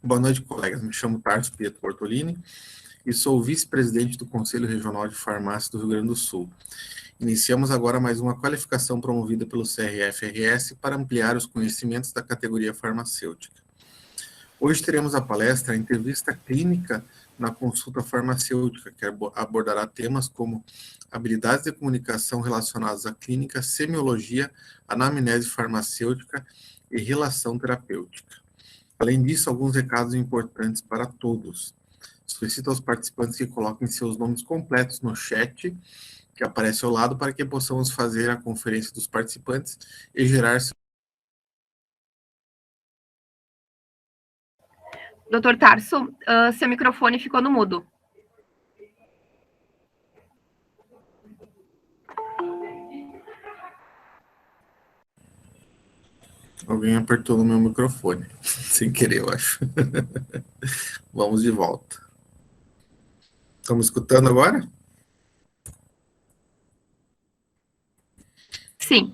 Boa noite, colegas. Me chamo Tarso Pietro Bortolini e sou vice-presidente do Conselho Regional de Farmácia do Rio Grande do Sul. Iniciamos agora mais uma qualificação promovida pelo CRF-RS para ampliar os conhecimentos da categoria farmacêutica. Hoje teremos a palestra Entrevista Clínica na Consulta Farmacêutica, que abordará temas como habilidades de comunicação relacionadas à clínica, semiologia, anamnese farmacêutica e relação terapêutica. Além disso, alguns recados importantes para todos. Solicito aos participantes que coloquem seus nomes completos no chat, que aparece ao lado, para que possamos fazer a conferência dos participantes e gerar... Doutor Tarso, seu microfone ficou no mudo. Alguém apertou no meu microfone, sem querer, eu acho. Vamos de volta. Estamos escutando agora? Sim.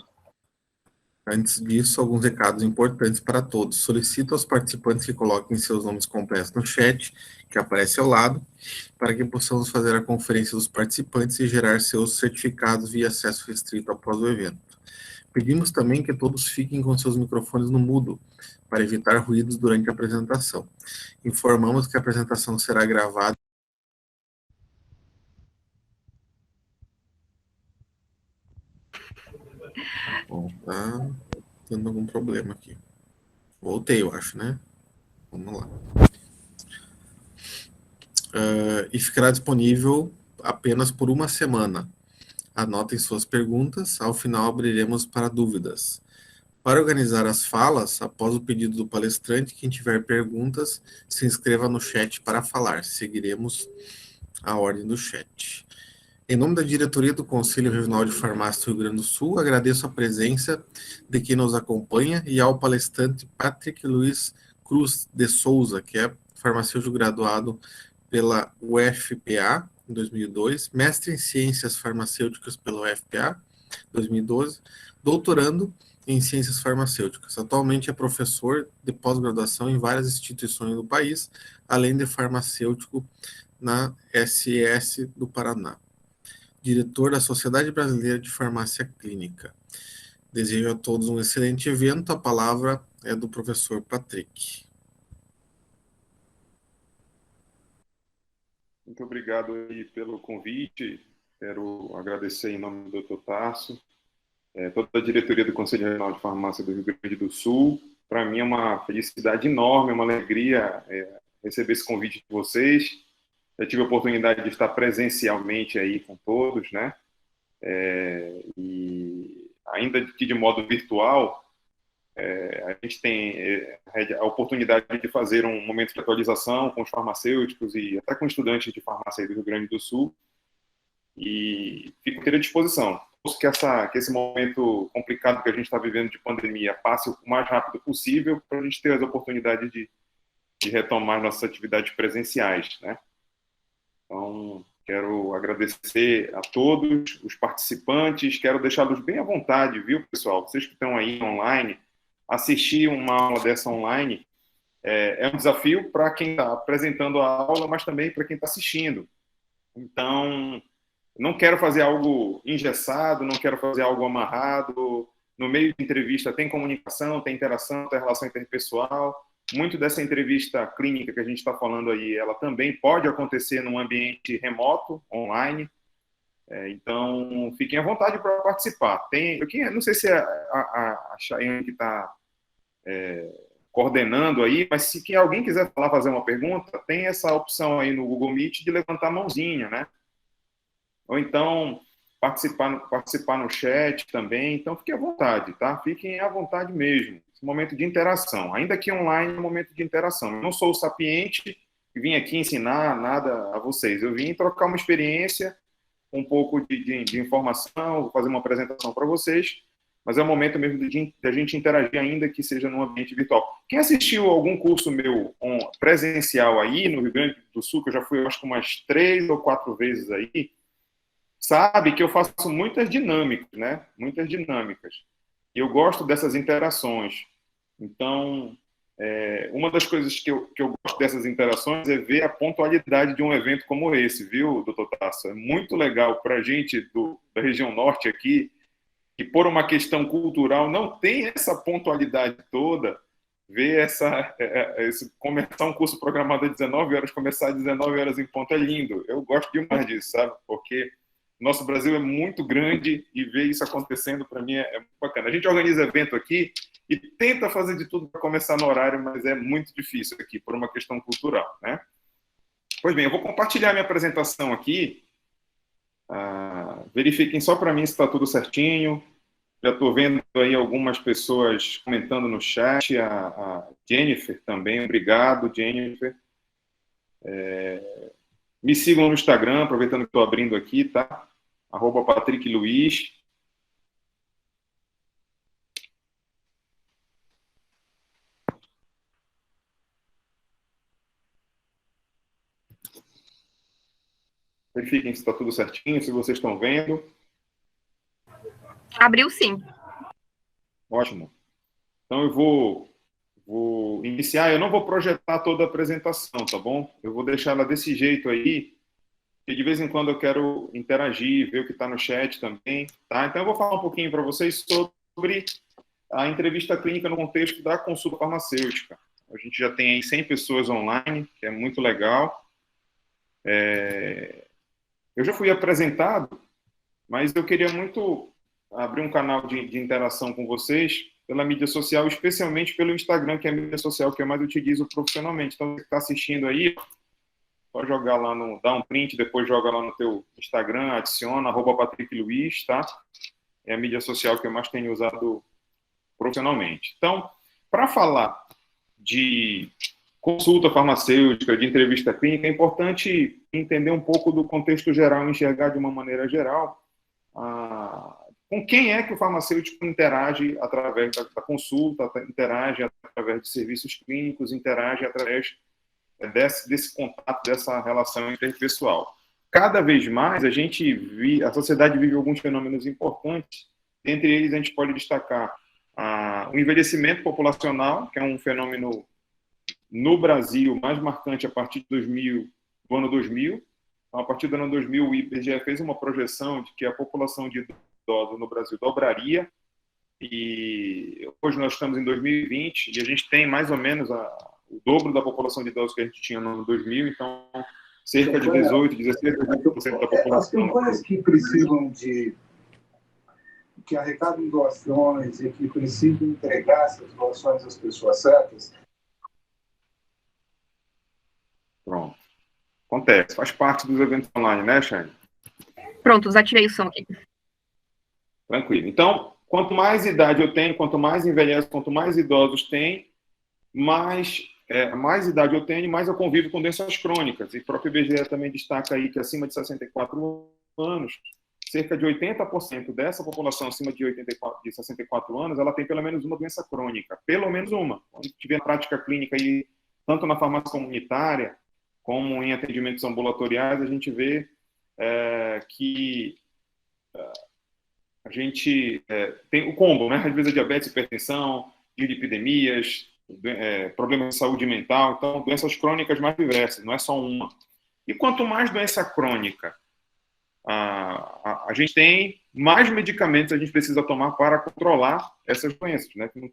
Antes disso, alguns recados importantes para todos. Solicito aos participantes que coloquem seus nomes completos no chat, que aparece ao lado, para que possamos fazer a conferência dos participantes e gerar seus certificados via acesso restrito após o evento. Pedimos também que todos fiquem com seus microfones no mudo, para evitar ruídos durante a apresentação. Informamos que a apresentação será gravada. Bom, tá tendo algum problema aqui. Voltei, eu acho, né? Vamos lá. E ficará disponível apenas por uma semana. Anotem suas perguntas, ao final abriremos para dúvidas. Para organizar as falas, após o pedido do palestrante, quem tiver perguntas, se inscreva no chat para falar. Seguiremos a ordem do chat. Em nome da diretoria do Conselho Regional de Farmácia do Rio Grande do Sul, agradeço a presença de quem nos acompanha e ao palestrante Patrick Luiz Cruz de Souza, que é farmacêutico graduado pela UFPA em 2002, mestre em Ciências Farmacêuticas pela UFPA 2012, doutorando em Ciências Farmacêuticas. Atualmente é professor de pós-graduação em várias instituições do país, além de farmacêutico na SES do Paraná. Diretor da Sociedade Brasileira de Farmácia Clínica. Desejo a todos um excelente evento. A palavra é do professor Patrick. Muito obrigado aí pelo convite. Quero agradecer em nome do Dr. Tarso, toda a diretoria do Conselho Regional de Farmácia do Rio Grande do Sul. Para mim é uma felicidade enorme, uma alegria receber esse convite de vocês. Eu tive a oportunidade de estar presencialmente aí com todos, né? E ainda que de modo virtual, a gente tem a oportunidade de fazer um momento de atualização com os farmacêuticos e até com estudantes de farmácia do Rio Grande do Sul. E fico à disposição. Que esse momento complicado que a gente está vivendo de pandemia passe o mais rápido possível para a gente ter as oportunidades de retomar nossas atividades presenciais, né? Então, quero agradecer a todos os participantes, quero deixá-los bem à vontade, viu, pessoal? Vocês que estão aí online, assistir uma aula dessa online é um desafio para quem está apresentando a aula, mas também para quem está assistindo. Então, não quero fazer algo engessado, não quero fazer algo amarrado. No meio de entrevista tem comunicação, tem interação, tem relação interpessoal. Muito dessa entrevista clínica que a gente está falando aí, ela também pode acontecer num ambiente remoto, online. Então, fiquem à vontade para participar. Eu não sei se é a Chayane que está coordenando aí, mas se alguém quiser fazer uma pergunta, tem essa opção aí no Google Meet de levantar a mãozinha, né? Ou então participar no chat também. Então, fiquem à vontade, tá? Fiquem à vontade mesmo. Esse momento de interação. Ainda que online é um momento de interação. Eu não sou o sapiente que vim aqui ensinar nada a vocês. Eu vim trocar uma experiência, um pouco de informação, vou fazer uma apresentação para vocês, mas é o momento mesmo de a gente interagir, ainda que seja num ambiente virtual. Quem assistiu algum curso meu presencial aí no Rio Grande do Sul, que eu já fui, acho que umas 3 ou 4 vezes aí, sabe que eu faço muitas dinâmicas, né? Muitas dinâmicas. E eu gosto dessas interações. Então, Uma das coisas que eu gosto dessas interações é ver a pontualidade de um evento como esse, viu, doutor Tasso? É muito legal para a gente da região norte aqui, que por uma questão cultural não tem essa pontualidade toda, ver começar um curso programado às 19 horas, começar às 19 horas em ponto é lindo. Eu gosto demais disso, sabe? Porque nosso Brasil é muito grande e ver isso acontecendo, para mim, é muito bacana. A gente organiza evento aqui e tenta fazer de tudo para começar no horário, mas é muito difícil aqui, por uma questão cultural, né? Pois bem, eu vou compartilhar minha apresentação aqui. Verifiquem só para mim se está tudo certinho. Já estou vendo aí algumas pessoas comentando no chat. A Jennifer também, obrigado, Jennifer. Me sigam no Instagram, aproveitando que estou abrindo aqui, tá? @PatrickLuiz. Verifiquem se está tudo certinho, se vocês estão vendo. Abriu sim. Ótimo. Então eu vou iniciar. Eu não vou projetar toda a apresentação, tá bom? Eu vou deixar ela desse jeito aí, porque de vez em quando eu quero interagir, ver o que está no chat também, tá? Então eu vou falar um pouquinho para vocês sobre a entrevista clínica no contexto da consulta farmacêutica. A gente já tem aí 100 pessoas online, que é muito legal. Eu já fui apresentado, mas eu queria muito abrir um canal de interação com vocês pela mídia social, especialmente pelo Instagram, que é a mídia social que eu mais utilizo profissionalmente. Então, você que está assistindo aí, pode jogar lá dá um print, depois joga lá no teu Instagram, adiciona, @PatrickLuiz, tá? É a mídia social que eu mais tenho usado profissionalmente. Então, para falar de consulta farmacêutica, de entrevista clínica, é importante entender um pouco do contexto geral, enxergar de uma maneira geral com quem é que o farmacêutico interage através da consulta, interage através de serviços clínicos, interage através desse contato, dessa relação interpessoal. Cada vez mais a sociedade vive alguns fenômenos importantes. Entre eles, a gente pode destacar o envelhecimento populacional, que é um fenômeno no Brasil mais marcante a partir do ano 2000. Então, a partir do ano 2000, o IBGE fez uma projeção de que a população de idosos no Brasil dobraria, e hoje nós estamos em 2020 e a gente tem mais ou menos o dobro da população de idosos que a gente tinha no ano 2000, então cerca de 18, 16% da população. As campanhas que precisam que arrecadam doações e que precisam entregar essas doações às pessoas certas. Pronto. Acontece, faz parte dos eventos online, né, Shane? Pronto, desativei o som aqui. Tranquilo. Então, quanto mais idade eu tenho, quanto mais envelhece, quanto mais idosos tem, mais idade eu tenho, mais eu convivo com doenças crônicas. E o próprio IBGE também destaca aí que acima de 64 anos, cerca de 80% dessa população acima de 64 anos, ela tem pelo menos uma doença crônica. Pelo menos uma. Quando tiver prática clínica aí, tanto na farmácia comunitária, como em atendimentos ambulatoriais, a gente vê que a gente tem o combo, né? Às vezes a diabetes, hipertensão, dislipidemias, problemas de saúde mental, então doenças crônicas mais diversas, não é só uma. E quanto mais doença crônica a gente tem, mais medicamentos a gente precisa tomar para controlar essas doenças, né? Que não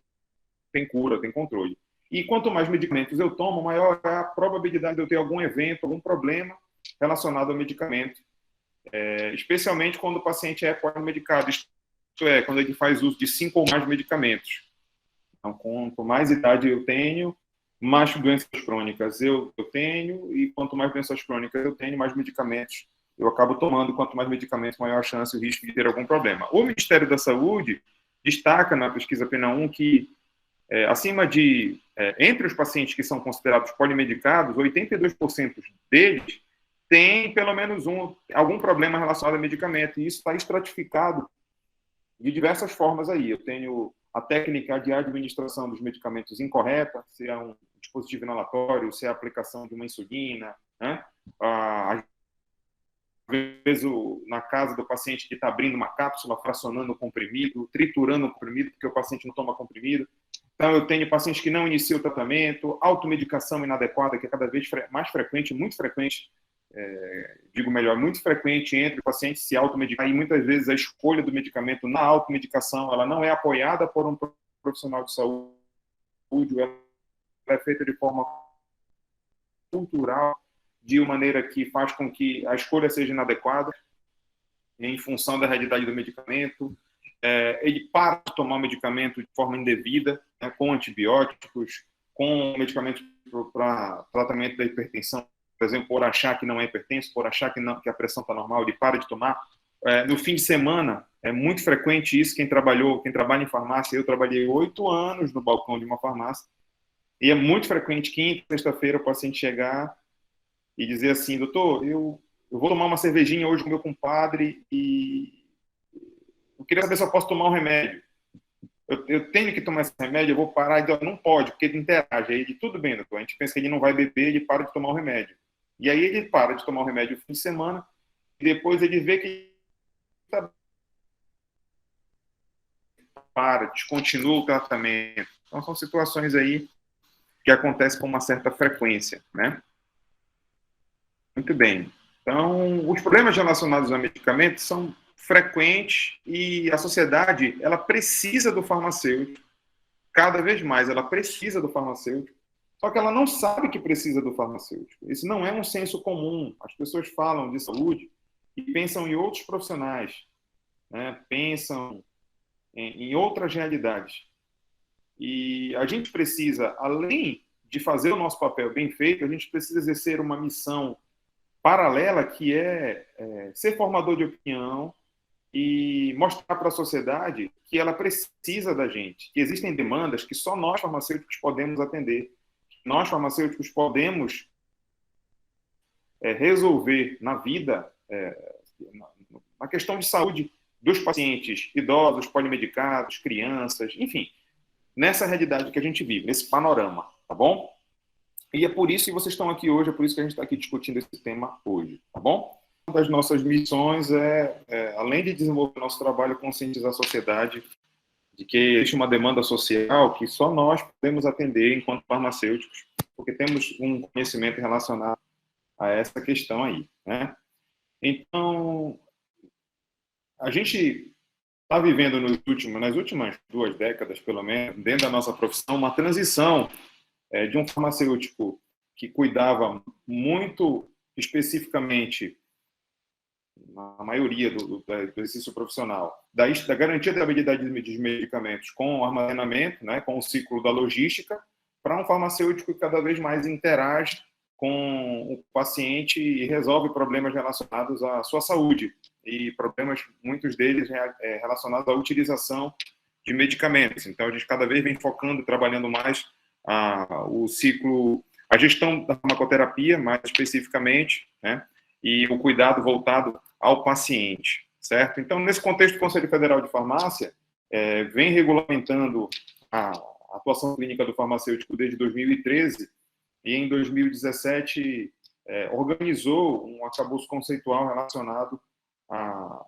tem cura, tem controle. E quanto mais medicamentos eu tomo, maior é a probabilidade de eu ter algum evento, algum problema relacionado ao medicamento. Especialmente quando o paciente é polimedicado, isto é, quando ele faz uso de 5 ou mais medicamentos. Então, quanto mais idade eu tenho, mais doenças crônicas eu tenho, e quanto mais doenças crônicas eu tenho, mais medicamentos eu acabo tomando. Quanto mais medicamentos, maior a chance e o risco de ter algum problema. O Ministério da Saúde destaca na pesquisa PENA1 que entre os pacientes que são considerados polimedicados, 82% deles têm pelo menos algum problema relacionado a medicamento, e isso está estratificado de diversas formas aí. Eu tenho a técnica de administração dos medicamentos incorreta, se é um dispositivo inalatório, se é a aplicação de uma insulina, né? Às vezes, na casa do paciente que está abrindo uma cápsula, fracionando o comprimido, triturando o comprimido, porque o paciente não toma comprimido. Então, eu tenho pacientes que não iniciam o tratamento, automedicação inadequada, que é cada vez mais frequente, muito frequente, digo melhor, muito frequente entre pacientes se automedicar, e muitas vezes a escolha do medicamento na automedicação, ela não é apoiada por um profissional de saúde, ela é feita de forma cultural, de uma maneira que faz com que a escolha seja inadequada, em função da realidade do medicamento. Ele para de tomar o medicamento de forma indevida, né, com antibióticos, com medicamentos para tratamento da hipertensão, por exemplo, por achar que não é hipertenso, por achar que a pressão está normal, ele para de tomar. No fim de semana, é muito frequente isso, quem trabalha em farmácia, eu trabalhei 8 anos no balcão de uma farmácia, e é muito frequente, quinta, sexta-feira, o paciente chegar e dizer assim, doutor, eu vou tomar uma cervejinha hoje com meu compadre e eu queria saber se eu posso tomar um remédio. Eu tenho que tomar esse remédio, eu vou parar. Então, não pode, porque ele interage. Aí ele, tudo bem, doutor. A gente pensa que ele não vai beber, ele para de tomar o remédio. E aí ele para de tomar o remédio no fim de semana e depois ele vê que descontinua o tratamento. Então, são situações aí que acontecem com uma certa frequência, né? Muito bem. Então, os problemas relacionados a medicamentos são frequentes e a sociedade, ela precisa do farmacêutico. Cada vez mais ela precisa do farmacêutico, só que ela não sabe que precisa do farmacêutico. Isso não é um senso comum. As pessoas falam de saúde e pensam em outros profissionais, né? Pensam em outras realidades. E a gente precisa, além de fazer o nosso papel bem feito, a gente precisa exercer uma missão paralela, que é ser formador de opinião e mostrar para a sociedade que ela precisa da gente, que existem demandas que só nós farmacêuticos podemos atender, nós farmacêuticos podemos resolver na vida, na questão de saúde dos pacientes idosos, polimedicados, crianças, enfim, nessa realidade que a gente vive, nesse panorama, tá bom? E é por isso que vocês estão aqui hoje, é por isso que a gente está aqui discutindo esse tema hoje, tá bom? Uma das nossas missões além de desenvolver nosso trabalho, conscientizar a sociedade de que existe uma demanda social que só nós podemos atender enquanto farmacêuticos, porque temos um conhecimento relacionado a essa questão aí, né? Então, a gente está vivendo nas últimas 2 décadas, pelo menos, dentro da nossa profissão, uma transição de um farmacêutico que cuidava muito especificamente, na maioria do exercício profissional, da garantia da habilidade dos medicamentos com o armazenamento, né, com o ciclo da logística, para um farmacêutico que cada vez mais interage com o paciente e resolve problemas relacionados à sua saúde, e problemas, muitos deles relacionados à utilização de medicamentos. Então, a gente cada vez vem focando, trabalhando mais o ciclo, a gestão da farmacoterapia, mais especificamente, né, e o cuidado voltado ao paciente, certo? Então, nesse contexto, o Conselho Federal de Farmácia vem regulamentando a atuação clínica do farmacêutico desde 2013, e em 2017 organizou um arcabouço conceitual relacionado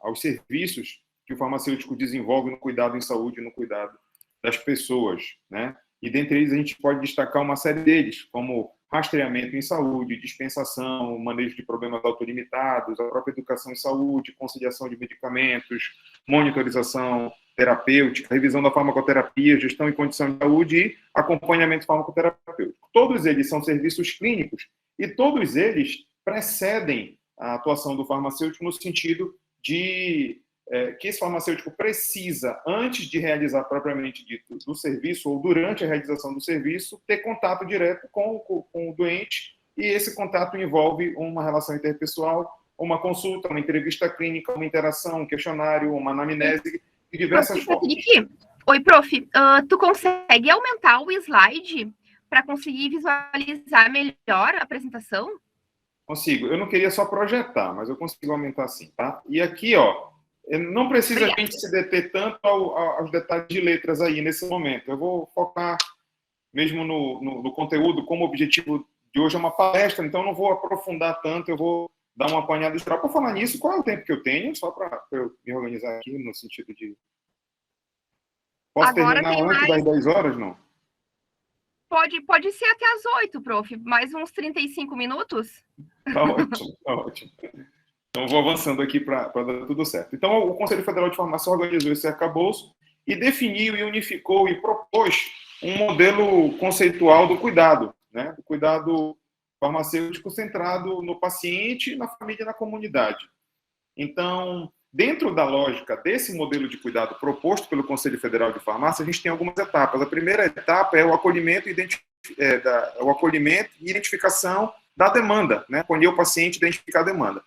aos serviços que o farmacêutico desenvolve no cuidado em saúde e no cuidado das pessoas, né? E dentre eles a gente pode destacar uma série deles, como rastreamento em saúde, dispensação, manejo de problemas autolimitados, a própria educação em saúde, conciliação de medicamentos, monitorização terapêutica, revisão da farmacoterapia, gestão em condição de saúde e acompanhamento farmacoterapêutico. Todos eles são serviços clínicos e todos eles precedem a atuação do farmacêutico no sentido de que esse farmacêutico precisa, antes de realizar propriamente dito do serviço ou durante a realização do serviço, ter contato direto com o doente, e esse contato envolve uma relação interpessoal, uma consulta, uma entrevista clínica, uma interação, um questionário, uma anamnese, de diversas formas. Oi, prof. Tu consegue aumentar o slide para conseguir visualizar melhor a apresentação? Consigo. Eu não queria só projetar, mas eu consigo aumentar sim, tá? E aqui, ó, não precisa a gente se deter tanto aos detalhes de letras aí nesse momento. Eu vou focar mesmo no conteúdo, como o objetivo de hoje é uma palestra, então não vou aprofundar tanto, eu vou dar uma apanhada geral. Para falar nisso, qual é o tempo que eu tenho? Só para eu me organizar aqui no sentido de... Posso Agora terminar antes das 10 horas, não? Pode ser até às 8, prof. Mais uns 35 minutos? Tá ótimo, tá ótimo. Então, vou avançando aqui para dar tudo certo. Então, o Conselho Federal de Farmácia organizou esse arcabouço e definiu e unificou e propôs um modelo conceitual do cuidado, né? Do cuidado farmacêutico centrado no paciente, na família e na comunidade. Então, dentro da lógica desse modelo de cuidado proposto pelo Conselho Federal de Farmácia, a gente tem algumas etapas. A primeira etapa é o acolhimento e identificação da demanda, né? Acolher o paciente e identificar a demanda,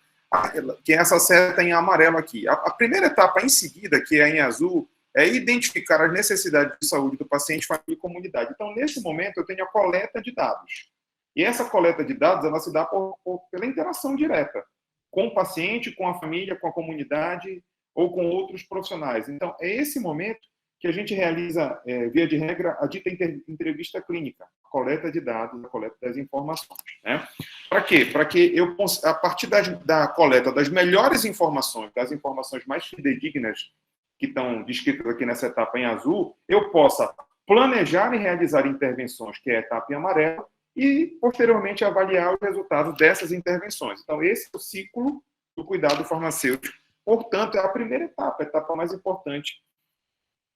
que é essa seta em amarelo aqui. A primeira etapa em seguida, que é em azul, é identificar as necessidades de saúde do paciente, família e comunidade. Então, nesse momento, eu tenho a coleta de dados. E essa coleta de dados, ela se dá pela interação direta com o paciente, com a família, com a comunidade ou com outros profissionais. Então, é esse momento que a gente realiza, via de regra, a dita entrevista clínica, a coleta de dados, a coleta das informações. Né? Para quê? Para que eu, a partir da coleta das melhores informações, das informações mais fidedignas que estão descritas aqui nessa etapa em azul, eu possa planejar e realizar intervenções, que é a etapa em amarelo, e, posteriormente, avaliar os resultados dessas intervenções. Então, esse é o ciclo do cuidado farmacêutico. Portanto, é a primeira etapa, a etapa mais importante,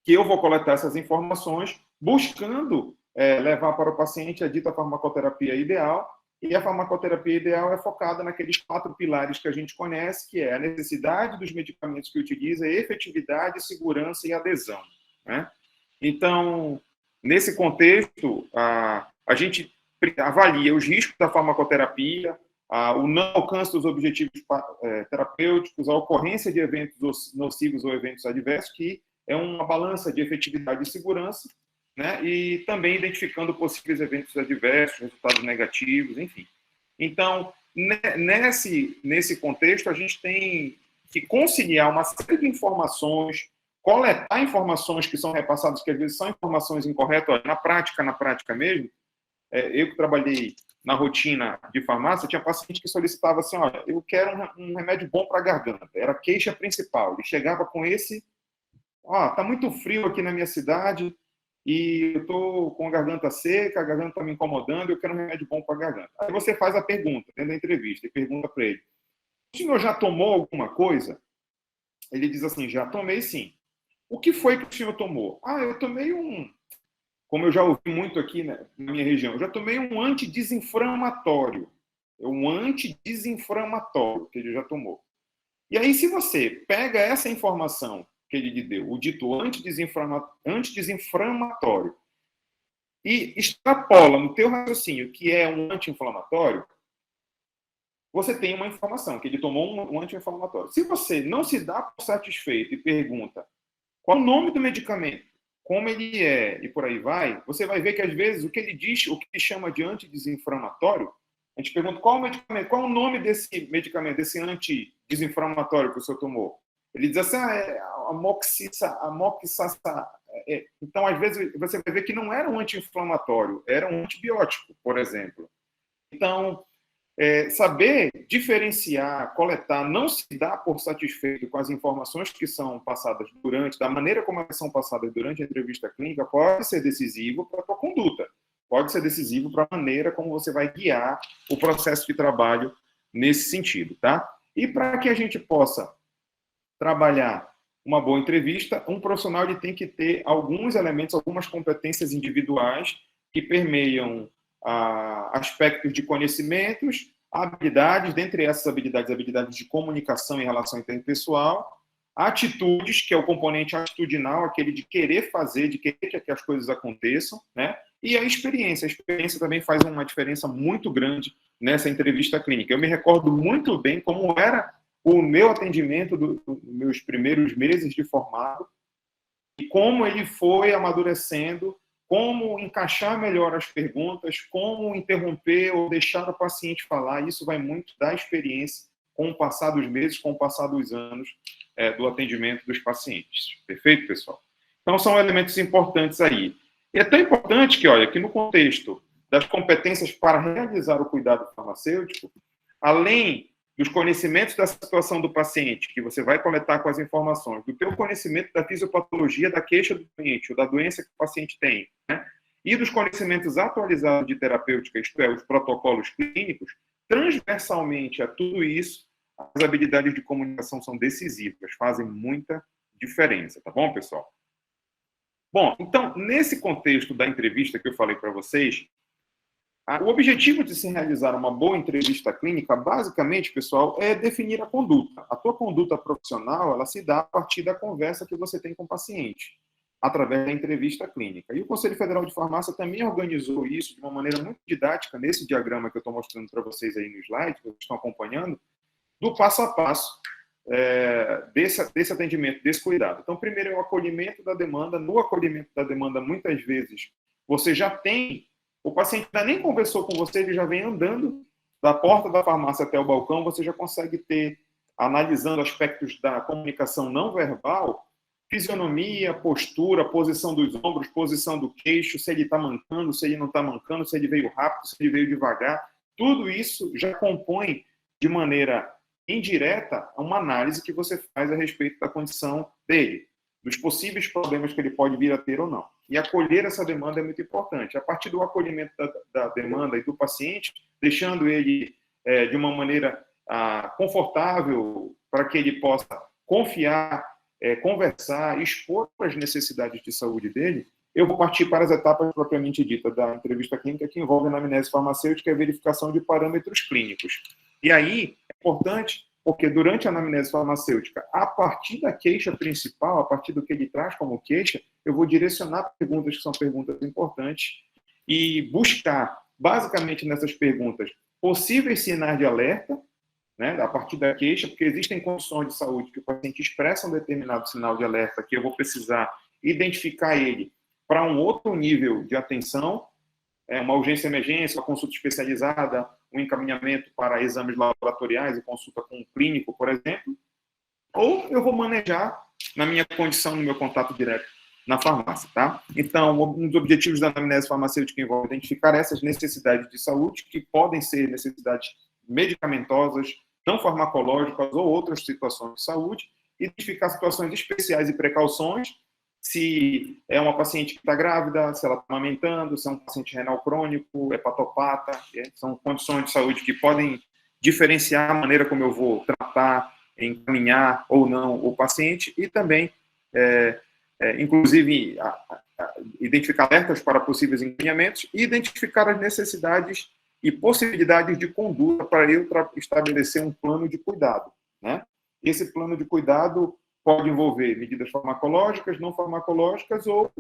que eu vou coletar essas informações, buscando levar para o paciente a dita farmacoterapia ideal, e a farmacoterapia ideal é focada naqueles 4 pilares que a gente conhece, que é a necessidade dos medicamentos que utiliza, efetividade, segurança e adesão. Né? Então, nesse contexto, a gente avalia os riscos da farmacoterapia, o não alcance dos objetivos terapêuticos, a ocorrência de eventos nocivos ou eventos adversos, que é uma balança de efetividade e segurança, né? E também identificando possíveis eventos adversos, resultados negativos, enfim. Então, nesse contexto, a gente tem que conciliar uma série de informações, coletar informações que são repassadas, que às vezes são informações incorretas, na prática mesmo. Eu que trabalhei na rotina de farmácia, tinha paciente que solicitava assim, olha, eu quero um remédio bom para a garganta. Era a queixa principal. Ele chegava com esse, tá muito frio aqui na minha cidade e eu estou com a garganta seca, a garganta está me incomodando, eu quero um remédio bom para a garganta. Aí você faz a pergunta, dentro da entrevista, e pergunta para ele, o senhor já tomou alguma coisa? Ele diz assim, já tomei sim. O que foi que o senhor tomou? Eu tomei como eu já ouvi muito aqui, né, na minha região, eu já tomei um antidesinflamatório. Um antidesinflamatório que ele já tomou. E aí, se você pega essa informação que ele lhe deu, o dito antidesinflamatório, e extrapola no teu raciocínio que é um anti-inflamatório, você tem uma informação, que ele tomou um anti-inflamatório. Se você não se dá por satisfeito e pergunta qual o nome do medicamento, como ele é e por aí vai, você vai ver que, às vezes, o que ele diz, o que ele chama de antidesinflamatório, a gente pergunta qual o medicamento, qual o nome desse medicamento, desse antidesinflamatório que o senhor tomou. Ele diz assim, amoxicillina. Então, às vezes, você vai ver que não era um anti-inflamatório, era um antibiótico, por exemplo. Então, saber diferenciar, coletar, não se dá por satisfeito com as informações que são passadas da maneira como elas são passadas durante a entrevista clínica, pode ser decisivo para a tua conduta, pode ser decisivo para a maneira como você vai guiar o processo de trabalho nesse sentido, tá? E para que a gente possa trabalhar uma boa entrevista, um profissional ele tem que ter alguns elementos, algumas competências individuais que permeiam aspectos de conhecimentos, habilidades, dentre essas habilidades de comunicação em relação interpessoal, atitudes, que é o componente atitudinal, aquele de querer fazer, de querer que as coisas aconteçam, né? E a experiência. A experiência também faz uma diferença muito grande nessa entrevista clínica. Eu me recordo muito bem como era o meu atendimento dos meus primeiros meses de formado e como ele foi amadurecendo, como encaixar melhor as perguntas, como interromper ou deixar o paciente falar. Isso vai muito da experiência com o passar dos meses, com o passar dos anos do atendimento dos pacientes. Perfeito, pessoal? Então, são elementos importantes aí. E é tão importante que, olha, que no contexto das competências para realizar o cuidado farmacêutico, além dos conhecimentos da situação do paciente, que você vai coletar com as informações, do teu conhecimento da fisiopatologia da queixa do cliente, ou da doença que o paciente tem, né? e dos conhecimentos atualizados de terapêutica, isto é, os protocolos clínicos, transversalmente a tudo isso, as habilidades de comunicação são decisivas, fazem muita diferença, tá bom, pessoal? Bom, então, nesse contexto da entrevista que eu falei para vocês, o objetivo de se realizar uma boa entrevista clínica, basicamente, pessoal, é definir a conduta. A tua conduta profissional, ela se dá a partir da conversa que você tem com o paciente, através da entrevista clínica. E o Conselho Federal de Farmácia também organizou isso de uma maneira muito didática, nesse diagrama que eu estou mostrando para vocês aí no slide, que vocês estão acompanhando, do passo a passo desse atendimento, desse cuidado. Então, primeiro é o acolhimento da demanda. No acolhimento da demanda, muitas vezes, você já tem... O paciente ainda nem conversou com você, ele já vem andando da porta da farmácia até o balcão, você já consegue ter, analisando aspectos da comunicação não verbal, fisionomia, postura, posição dos ombros, posição do queixo, se ele está mancando, se ele não está mancando, se ele veio rápido, se ele veio devagar. Tudo isso já compõe, de maneira indireta, uma análise que você faz a respeito da condição dele, dos possíveis problemas que ele pode vir a ter ou não. E acolher essa demanda é muito importante. A partir do acolhimento da demanda e do paciente, deixando ele de uma maneira confortável para que ele possa confiar, conversar, expor as necessidades de saúde dele, eu vou partir para as etapas propriamente ditas da entrevista clínica, que envolve a anamnese farmacêutica e a verificação de parâmetros clínicos. E aí, é importante, porque durante a anamnese farmacêutica, a partir da queixa principal, a partir do que ele traz como queixa, eu vou direcionar perguntas que são perguntas importantes e buscar, basicamente nessas perguntas, possíveis sinais de alerta, né, a partir da queixa, porque existem condições de saúde que o paciente expressa um determinado sinal de alerta, que eu vou precisar identificar ele para um outro nível de atenção, uma urgência emergência, uma consulta especializada, um encaminhamento para exames laboratoriais e consulta com um clínico, por exemplo, ou eu vou manejar na minha condição, no meu contato direto na farmácia, tá? Então, um dos objetivos da anamnese farmacêutica envolve identificar essas necessidades de saúde, que podem ser necessidades medicamentosas, não farmacológicas ou outras situações de saúde, identificar situações especiais e precauções, se é uma paciente que está grávida, se ela está amamentando, se é um paciente renal crônico, hepatopata, são condições de saúde que podem diferenciar a maneira como eu vou tratar, encaminhar ou não o paciente, e também, inclusive, identificar alertas para possíveis encaminhamentos e identificar as necessidades e possibilidades de conduta para eu estabelecer um plano de cuidado, né? Esse plano de cuidado pode envolver medidas farmacológicas, não farmacológicas ou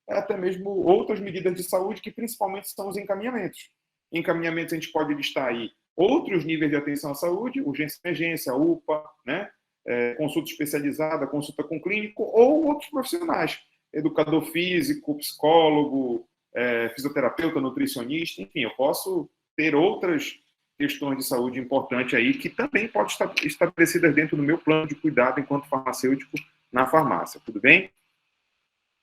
até mesmo outras medidas de saúde, que principalmente são os encaminhamentos. Encaminhamentos a gente pode listar aí outros níveis de atenção à saúde, urgência e emergência, UPA, né? Consulta especializada, consulta com clínico, ou outros profissionais, educador físico, psicólogo, fisioterapeuta, nutricionista, enfim, eu posso ter outras questões de saúde importantes aí, que também podem estar estabelecidas dentro do meu plano de cuidado enquanto farmacêutico na farmácia, tudo bem?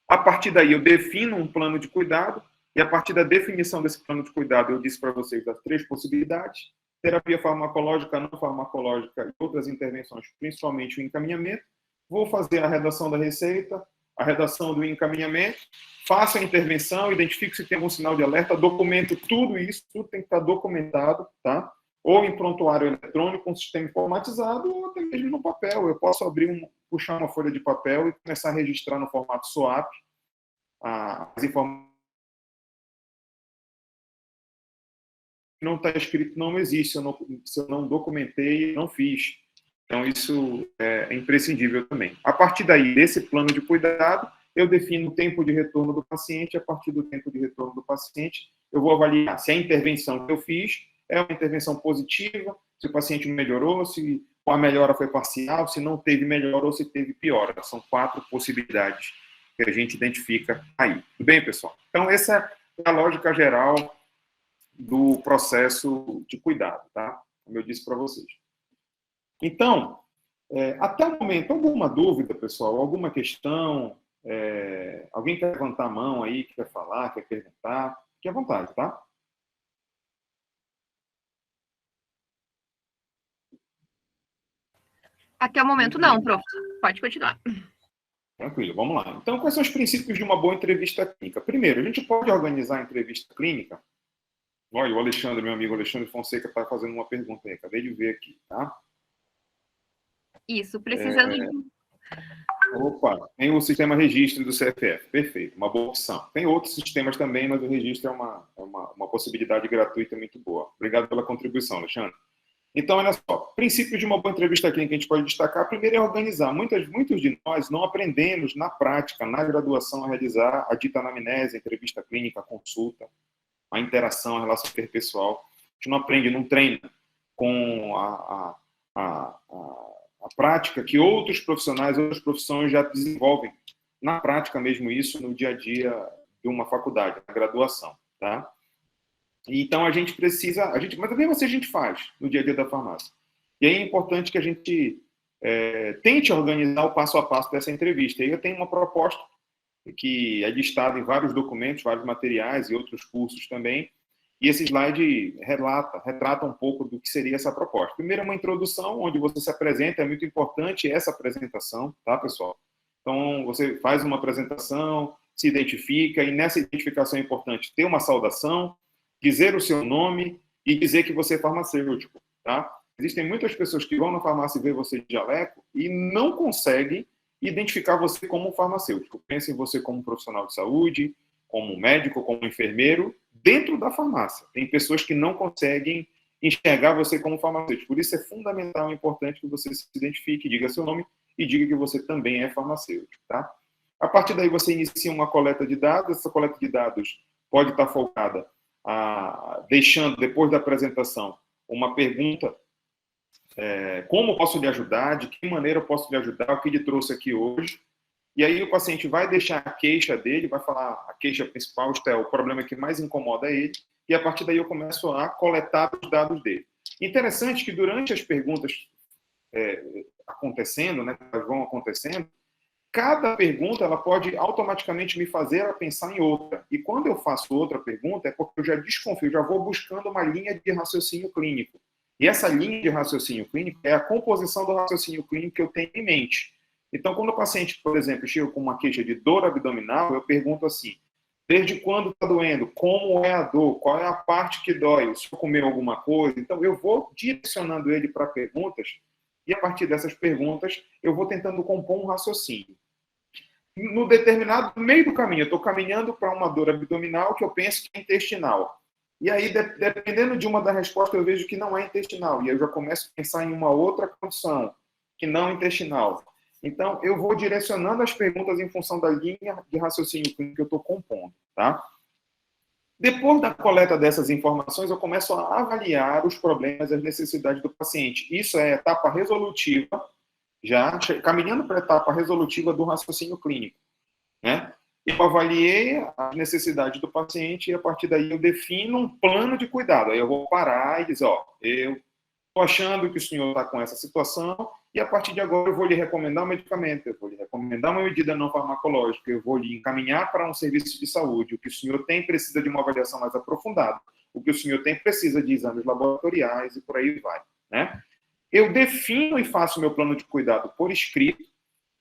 A partir daí, eu defino um plano de cuidado, e a partir da definição desse plano de cuidado, eu disse para vocês as 3 possibilidades: terapia farmacológica, não farmacológica e outras intervenções, principalmente o encaminhamento. Vou fazer a redação da receita, a redação do encaminhamento, faço a intervenção, identifico se tem algum sinal de alerta, documento tudo isso, tudo tem que estar documentado, tá? Ou em prontuário eletrônico, com sistema informatizado, ou até mesmo no papel. Eu posso puxar uma folha de papel e começar a registrar no formato SOAP as informações. Não está escrito, não existe. Se eu não documentei, não fiz. Então, isso é imprescindível também. A partir daí, desse plano de cuidado, eu defino o tempo de retorno do paciente. A partir do tempo de retorno do paciente, eu vou avaliar se a intervenção que eu fiz é uma intervenção positiva, se o paciente melhorou, se a melhora foi parcial, se não teve melhora ou se teve piora. São 4 possibilidades que a gente identifica aí. Tudo bem, pessoal? Então, essa é a lógica geral do processo de cuidado, tá? Como eu disse para vocês. Então, até o momento, alguma dúvida, pessoal? Alguma questão? Alguém quer levantar a mão aí, quer falar, quer perguntar? Fique à vontade, tá? Até o momento não, prof. Pode continuar. Tranquilo, vamos lá. Então, quais são os princípios de uma boa entrevista clínica? Primeiro, a gente pode organizar a entrevista clínica. Olha, o Alexandre, meu amigo Alexandre Fonseca, está fazendo uma pergunta aí. Acabei de ver aqui, tá? Isso, precisando de... Opa, tem o sistema registro do CFF. Perfeito, uma boa opção. Tem outros sistemas também, mas o registro é uma possibilidade gratuita muito boa. Obrigado pela contribuição, Alexandre. Então, olha só, princípios de uma boa entrevista clínica que a gente pode destacar. Primeiro é organizar. Muitos de nós não aprendemos na prática, na graduação, a realizar a dita anamnese, a entrevista clínica, a consulta, a interação, a relação interpessoal. A gente não aprende, não treina com a prática que outros profissionais, outras profissões já desenvolvem. Na prática mesmo isso, no dia a dia de uma faculdade, na graduação, tá? Então, a gente precisa... mas também assim a gente faz no dia a dia da farmácia. E aí é importante que a gente tente organizar o passo a passo dessa entrevista. E aí eu tenho uma proposta que é listada em vários documentos, vários materiais e outros cursos também. E esse slide retrata um pouco do que seria essa proposta. Primeiro, uma introdução, onde você se apresenta. É muito importante essa apresentação, tá, pessoal? Então, você faz uma apresentação, se identifica, e nessa identificação é importante ter uma saudação, dizer o seu nome e dizer que você é farmacêutico, tá? Existem muitas pessoas que vão na farmácia e vê você de jaleco e não conseguem identificar você como um farmacêutico. Pensem em você como um profissional de saúde, como um médico, como um enfermeiro, dentro da farmácia. Tem pessoas que não conseguem enxergar você como farmacêutico. Por isso é fundamental e importante que você se identifique, diga seu nome e diga que você também é farmacêutico, tá? A partir daí você inicia uma coleta de dados. Essa coleta de dados pode estar focada deixando, depois da apresentação, uma pergunta: como posso lhe ajudar, de que maneira eu posso lhe ajudar, o que lhe trouxe aqui hoje. E aí o paciente vai deixar a queixa dele, vai falar a queixa principal, isto é, o problema que mais incomoda ele, e a partir daí eu começo a coletar os dados dele. Interessante que durante as perguntas acontecendo, né, elas vão acontecendo, cada pergunta ela pode automaticamente me fazer a pensar em outra. E quando eu faço outra pergunta, é porque eu já desconfio, já vou buscando uma linha de raciocínio clínico. E essa linha de raciocínio clínico é a composição do raciocínio clínico que eu tenho em mente. Então, quando o paciente, por exemplo, chega com uma queixa de dor abdominal, eu pergunto assim: desde quando está doendo? Como é a dor? Qual é a parte que dói? Se eu comer alguma coisa? Então, eu vou direcionando ele para perguntas, e a partir dessas perguntas, eu vou tentando compor um raciocínio. No meio do caminho, eu estou caminhando para uma dor abdominal que eu penso que é intestinal. E aí, dependendo de uma das respostas, eu vejo que não é intestinal. E aí eu já começo a pensar em uma outra condição, que não é intestinal. Então, eu vou direcionando as perguntas em função da linha de raciocínio que eu estou compondo, tá? Depois da coleta dessas informações, eu começo a avaliar os problemas e as necessidades do paciente. Isso é a etapa resolutiva, já caminhando para a etapa resolutiva do raciocínio clínico, né? Eu avaliei as necessidades do paciente e, a partir daí, eu defino um plano de cuidado. Aí eu vou parar e dizer: eu estou achando que o senhor está com essa situação e, a partir de agora, eu vou lhe recomendar um medicamento, eu vou lhe recomendar uma medida não farmacológica, eu vou lhe encaminhar para um serviço de saúde. O que o senhor tem precisa de uma avaliação mais aprofundada. O que o senhor tem precisa de exames laboratoriais e por aí vai, né? Eu defino e faço meu plano de cuidado por escrito.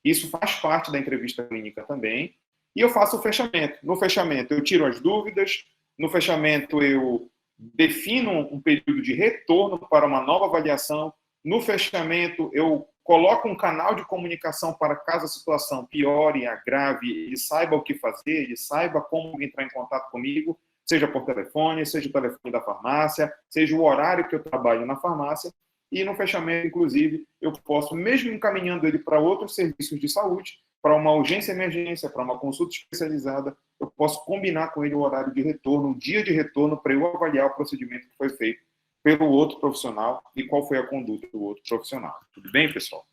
Isso faz parte da entrevista clínica também. E eu faço o fechamento. No fechamento, eu tiro as dúvidas. No fechamento, eu defino um período de retorno para uma nova avaliação. No fechamento, eu coloco um canal de comunicação para caso a situação piore, agrave, ele saiba o que fazer, ele saiba como entrar em contato comigo, seja por telefone, seja o telefone da farmácia, seja o horário que eu trabalho na farmácia. E no fechamento, inclusive, eu posso, mesmo encaminhando ele para outros serviços de saúde, para uma urgência e emergência, para uma consulta especializada, eu posso combinar com ele o horário de retorno, o dia de retorno, para eu avaliar o procedimento que foi feito pelo outro profissional e qual foi a conduta do outro profissional. Tudo bem, pessoal?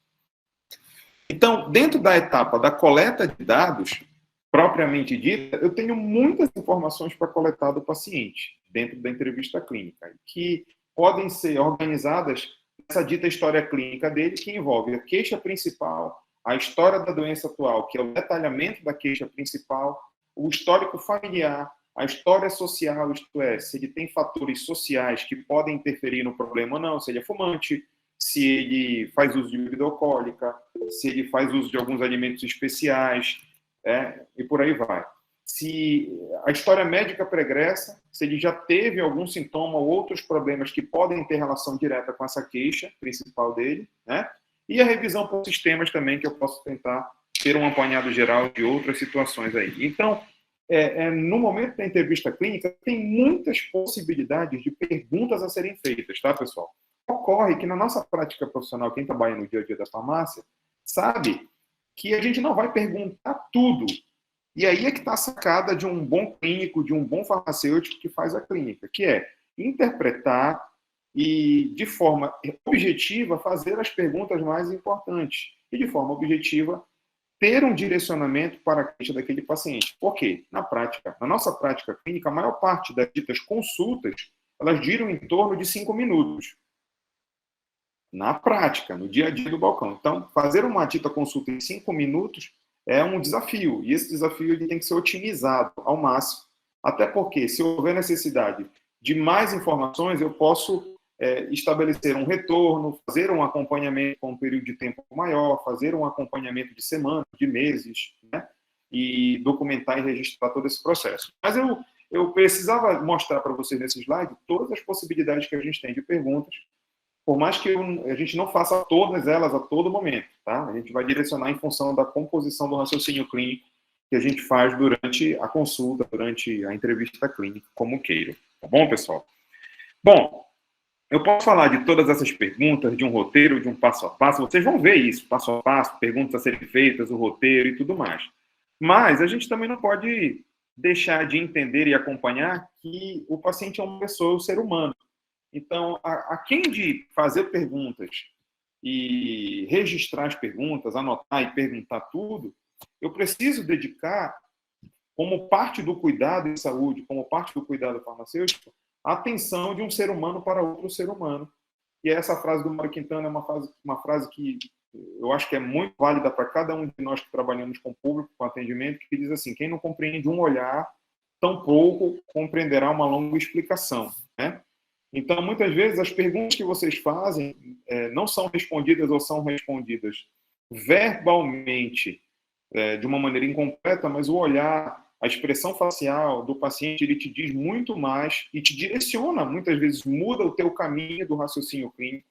Então, dentro da etapa da coleta de dados, propriamente dita, eu tenho muitas informações para coletar do paciente, dentro da entrevista clínica, que podem ser organizadas nessa dita história clínica dele, que envolve a queixa principal, a história da doença atual, que é o detalhamento da queixa principal, o histórico familiar, a história social, isto é, se ele tem fatores sociais que podem interferir no problema ou não, se ele é fumante, se ele faz uso de bebida alcoólica, se ele faz uso de alguns alimentos especiais, e por aí vai. Se a história médica pregressa, se ele já teve algum sintoma ou outros problemas que podem ter relação direta com essa queixa principal dele, né? E a revisão por sistemas também, que eu posso tentar ter um apanhado geral de outras situações aí. Então, no momento da entrevista clínica, tem muitas possibilidades de perguntas a serem feitas, tá, pessoal? Ocorre que na nossa prática profissional, quem trabalha no dia a dia da farmácia, sabe que a gente não vai perguntar tudo. E aí é que está a sacada de um bom clínico, de um bom farmacêutico que faz a clínica, que é interpretar e, de forma objetiva, fazer as perguntas mais importantes. E, de forma objetiva, ter um direcionamento para a queixa daquele paciente. Por quê? Na nossa prática clínica, a maior parte das ditas consultas, elas giram em torno de 5 minutos. Na prática, no dia a dia do balcão. Então, fazer uma dita consulta em 5 minutos é um desafio. E esse desafio ele tem que ser otimizado ao máximo. Até porque, se houver necessidade de mais informações, eu posso estabelecer um retorno, fazer um acompanhamento com um período de tempo maior, fazer um acompanhamento de semanas, de meses, né? E documentar e registrar todo esse processo. Mas eu precisava mostrar para vocês nesse slide todas as possibilidades que a gente tem de perguntas, por mais que a gente não faça todas elas a todo momento, tá? A gente vai direcionar em função da composição do raciocínio clínico que a gente faz durante a consulta, durante a entrevista clínica, como queira. Tá bom, pessoal? Bom, eu posso falar de todas essas perguntas, de um roteiro, de um passo a passo. Vocês vão ver isso, passo a passo, perguntas a serem feitas, o roteiro e tudo mais. Mas a gente também não pode deixar de entender e acompanhar que o paciente é uma pessoa, um ser humano. Então, a quem de fazer perguntas e registrar as perguntas, anotar e perguntar tudo, eu preciso dedicar, como parte do cuidado em saúde, como parte do cuidado farmacêutico, a atenção de um ser humano para outro ser humano. E essa frase do Mário Quintana é uma frase que eu acho que é muito válida para cada um de nós que trabalhamos com público, com atendimento, que diz assim: quem não compreende um olhar, tampouco compreenderá uma longa explicação, né? Então, muitas vezes, as perguntas que vocês fazem não são respondidas ou são respondidas verbalmente, de uma maneira incompleta, mas o olhar, a expressão facial do paciente, ele te diz muito mais e te direciona, muitas vezes muda o teu caminho do raciocínio clínico,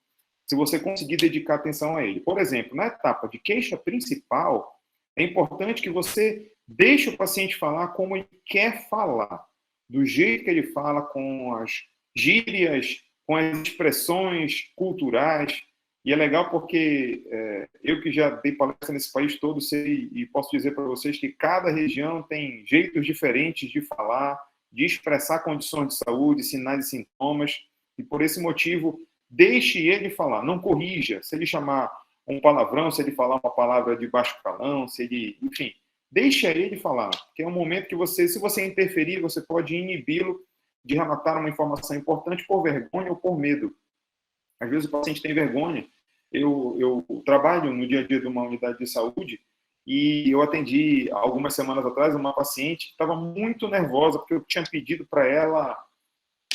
se você conseguir dedicar atenção a ele. Por exemplo, na etapa de queixa principal, é importante que você deixe o paciente falar como ele quer falar, do jeito que ele fala, com as gírias, com as expressões culturais. E é legal porque eu que já dei palestra nesse país todo, sei e posso dizer para vocês que cada região tem jeitos diferentes de falar, de expressar condições de saúde, sinais e sintomas, e por esse motivo, deixe ele falar, não corrija. Se ele chamar um palavrão, se ele falar uma palavra de baixo calão, se ele, enfim, deixe ele falar, que é um momento que você, se você interferir, você pode inibi-lo de relatar uma informação importante por vergonha ou por medo. Às vezes o paciente tem vergonha. Eu trabalho no dia a dia de uma unidade de saúde e eu atendi algumas semanas atrás uma paciente que estava muito nervosa porque eu tinha pedido para ela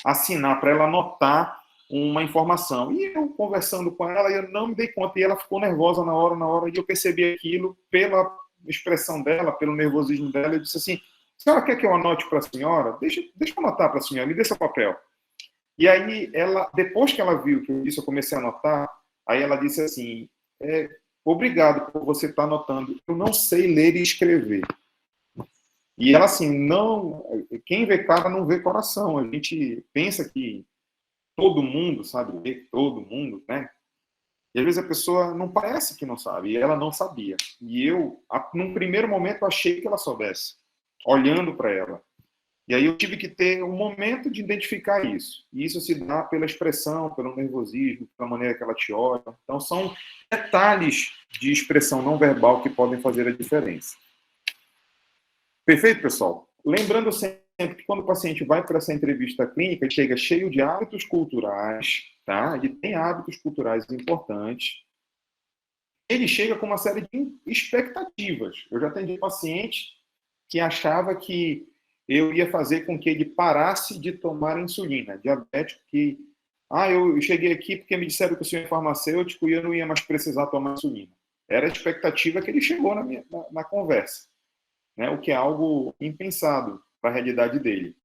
assinar, para ela anotar uma informação. E eu conversando com ela, eu não me dei conta e ela ficou nervosa na hora, e eu percebi aquilo pela expressão dela, pelo nervosismo dela. Eu disse assim: a senhora quer que eu anote para a senhora? Deixa eu anotar para a senhora, me dê seu papel. E aí, depois que ela viu que eu comecei a anotar, aí ela disse assim: obrigado por você estar anotando, eu não sei ler e escrever. E ela assim, não, quem vê cara não vê coração. A gente pensa que todo mundo sabe ler, todo mundo, né? E às vezes a pessoa não parece que não sabe, e ela não sabia. E eu, num primeiro momento, achei que ela soubesse, olhando para ela. E aí eu tive que ter um momento de identificar isso. E isso se dá pela expressão, pelo nervosismo, pela maneira que ela te olha. Então são detalhes de expressão não verbal que podem fazer a diferença. Perfeito, pessoal? Lembrando sempre que quando o paciente vai para essa entrevista clínica, ele chega cheio de hábitos culturais, tá? Ele tem hábitos culturais importantes. Ele chega com uma série de expectativas. Eu já atendi paciente que achava que eu ia fazer com que ele parasse de tomar insulina, diabético que eu cheguei aqui porque me disseram que o senhor é farmacêutico e eu não ia mais precisar tomar insulina. Era a expectativa que ele chegou na conversa, né? O que é algo impensado para a realidade dele.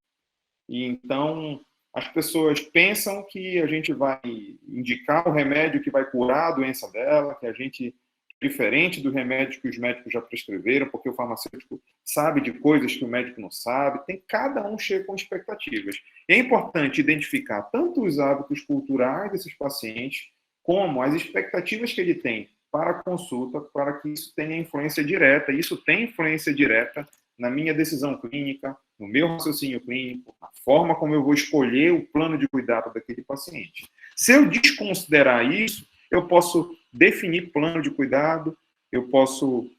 E então, as pessoas pensam que a gente vai indicar o remédio que vai curar a doença dela, que a gente, diferente do remédio que os médicos já prescreveram, porque o farmacêutico sabe de coisas que o médico não sabe. Cada um chega com expectativas. É importante identificar tanto os hábitos culturais desses pacientes, como as expectativas que ele tem para a consulta, para que isso tenha influência direta. Isso tem influência direta na minha decisão clínica, no meu raciocínio clínico, na forma como eu vou escolher o plano de cuidado daquele paciente. Se eu desconsiderar isso, eu posso definir plano de cuidado, eu posso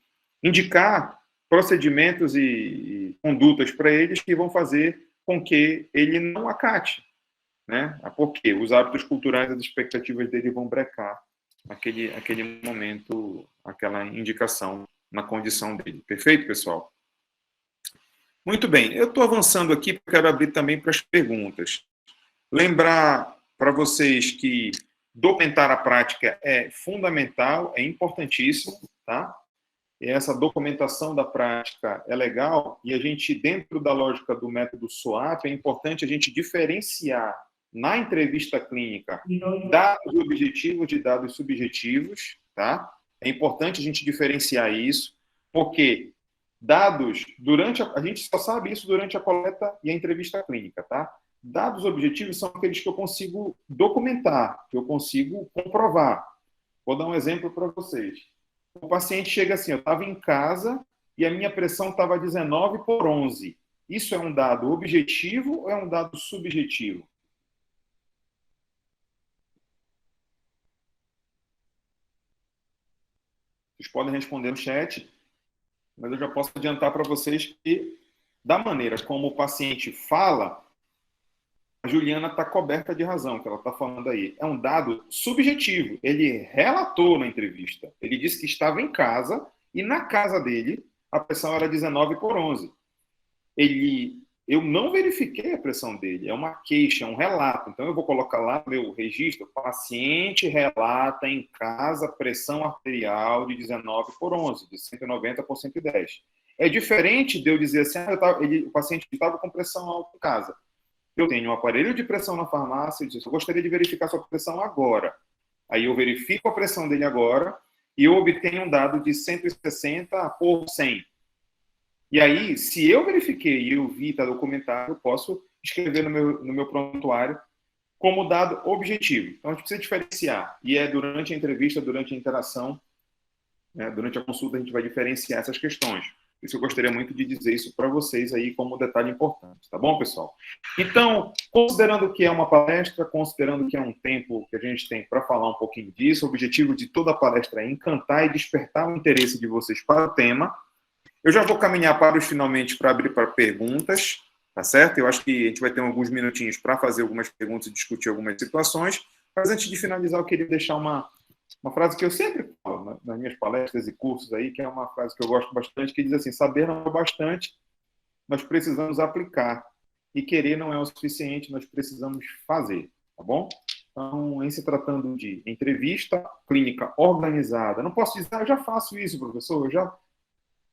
indicar procedimentos e condutas para eles que vão fazer com que ele não acate, né? Porque os hábitos culturais, as expectativas dele vão brecar aquele momento, aquela indicação na condição dele. Perfeito, pessoal? Muito bem. Eu estou avançando aqui, porque quero abrir também para as perguntas. Lembrar para vocês que documentar a prática é fundamental, é importantíssimo, tá? E essa documentação da prática é legal, e a gente, dentro da lógica do método SWOP, é importante a gente diferenciar na entrevista clínica dados objetivos de dados subjetivos, tá? É importante a gente diferenciar isso, porque dados, a gente só sabe isso durante a coleta e a entrevista clínica, tá? Dados objetivos são aqueles que eu consigo documentar, que eu consigo comprovar. Vou dar um exemplo para vocês. O paciente chega assim, eu estava em casa e a minha pressão estava 19/11. Isso é um dado objetivo ou é um dado subjetivo? Vocês podem responder no chat, mas eu já posso adiantar para vocês que, da maneira como o paciente fala, a Juliana está coberta de razão, que ela está falando aí. É um dado subjetivo. Ele relatou na entrevista. Ele disse que estava em casa e na casa dele a pressão era 19/11. Eu não verifiquei a pressão dele. É uma queixa, é um relato. Então eu vou colocar lá no meu registro: paciente relata em casa pressão arterial de 19/11, de 190 por 110. É diferente de eu dizer assim, o paciente estava com pressão alta em casa. Eu tenho um aparelho de pressão na farmácia, eu gostaria de verificar sua pressão agora. Aí eu verifico a pressão dele agora e eu obtenho um dado de 160/100. E aí, se eu verifiquei e eu vi, está documentado, eu posso escrever no meu prontuário como dado objetivo. Então, a gente precisa diferenciar. E é durante a entrevista, durante a interação, né, durante a consulta, a gente vai diferenciar essas questões. Por isso eu gostaria muito de dizer isso para vocês aí como detalhe importante, tá bom, pessoal? Então, considerando que é uma palestra, considerando que é um tempo que a gente tem para falar um pouquinho disso, o objetivo de toda a palestra é encantar e despertar o interesse de vocês para o tema. Eu já vou caminhar para os finalmente para abrir para perguntas, tá certo? Eu acho que a gente vai ter alguns minutinhos para fazer algumas perguntas e discutir algumas situações, mas antes de finalizar eu queria deixar uma frase que eu sempre falo nas minhas palestras e cursos aí, que é uma frase que eu gosto bastante, que diz assim: saber não é bastante, nós precisamos aplicar. E querer não é o suficiente, nós precisamos fazer, tá bom? Então, em se tratando de entrevista clínica organizada, não posso dizer, eu já faço isso, professor, eu já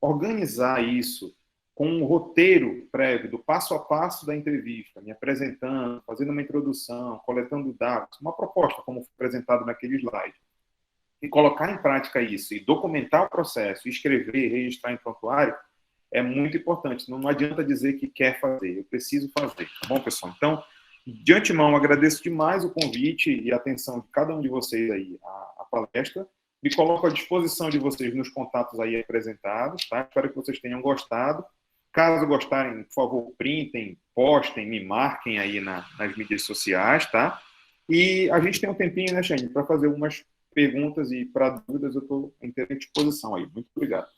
organizar isso com um roteiro prévio do passo a passo da entrevista, me apresentando, fazendo uma introdução, coletando dados, uma proposta, como foi apresentado naquele slide. E colocar em prática isso, e documentar o processo, escrever, registrar em prontuário, é muito importante. Não adianta dizer que quer fazer, eu preciso fazer. Tá bom, pessoal? Então, de antemão, agradeço demais o convite e a atenção de cada um de vocês aí à palestra. Me coloco à disposição de vocês nos contatos aí apresentados, tá? Espero que vocês tenham gostado. Caso gostarem, por favor, printem, postem, me marquem aí nas mídias sociais, tá? E a gente tem um tempinho, né, Xande, para fazer umas perguntas e para dúvidas eu estou à inteira disposição aí. Muito obrigado.